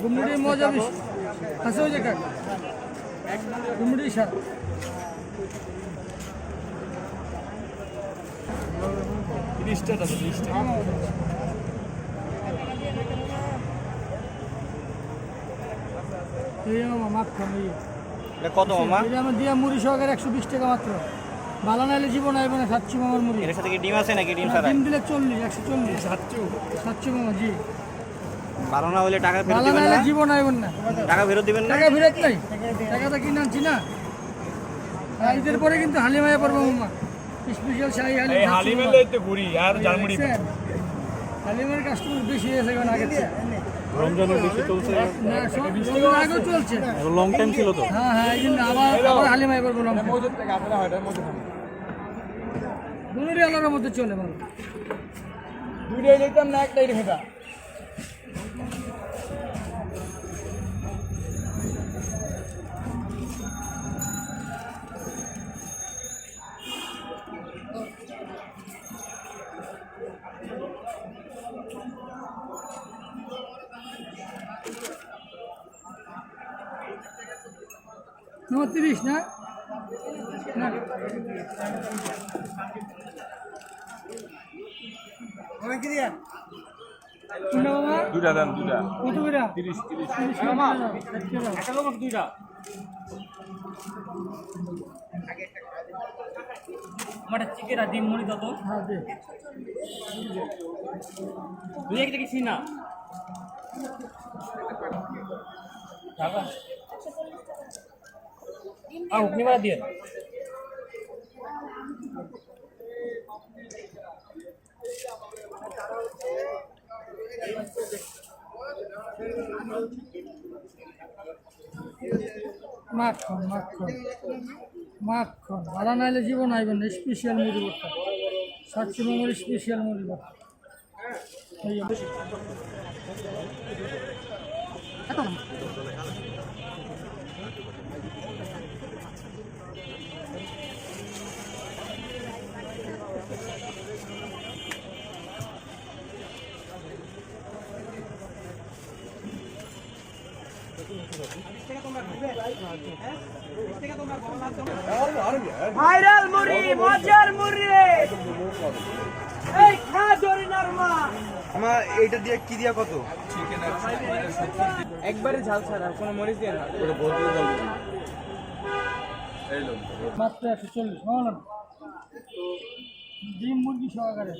কুমড়ি মজা বেশি আছে ওই জায়গা কুমড়ি স্বাদ কত মামা? আমার দিয়া মুড়ি সহকারে 120 টাকা মাত্র। ভালো নাইলে জীবন আইব না। খাচ্ছি মামার মুড়ি। এর সাথে কি ডিম আছে নাকি ডিম ছাড়া? ডিম দিলে 40 140 700 মামা জি। ভালো না হলে টাকা ফেরত ভালো দিবেন নাইলে না? জীবন আইব না। টাকা ফেরত দিবেন না? টাকা ফেরত নাই। টাকাটা কিনে আনছি না। ঈদের পরে কিন্তু হালিমায়া পড়বো মামা। স্পেশাল শাহী হালিম। এই হালিমের তো ঘুরি আর জালমুড়ি। হালিমের কাস্টমার বেশি হয়েছে এখন আগে থেকে। রমজানের বেশি চলছে না সব আগে চলছে। লং টাইম ছিল তো। হ্যাঁ হ্যাঁ এই জন্য আবার হালিমায়া পড়বো লং টাইম। দুটোরই আলাদার মধ্যে চলে ভালো। দুইটাই নিতাম না একটাই রেখে No, 30 না? ওই কি দিয়া? কোনটা বাবা? দুটা দেন দুটা। কত করে? 30 মামা একটা লোক দুইটা। আমার চিকেন আর ডিম মুড়ি দাও তো। হ্যাঁ দে। দুই একটা কিছু না। টাকা উঠনি বাড়া দিয়ে মাখন মাখন মাখন ভাড়া নাইলে জীবন আইবেন না। স্পেশাল মুড়ি ভর্তা 700 মামার স্পেশাল মুড়ি ভর্তা। ভাইরাল মুড়ি মজার মুড়ি এই খা জরিনার মা আমার এইটা দিয়ে কি দিয়া কত? একবারে ঝাল ছাড়া কোনো মরিচ দিয়ে না মাত্র 140 ডিম মুরগি সহকারে।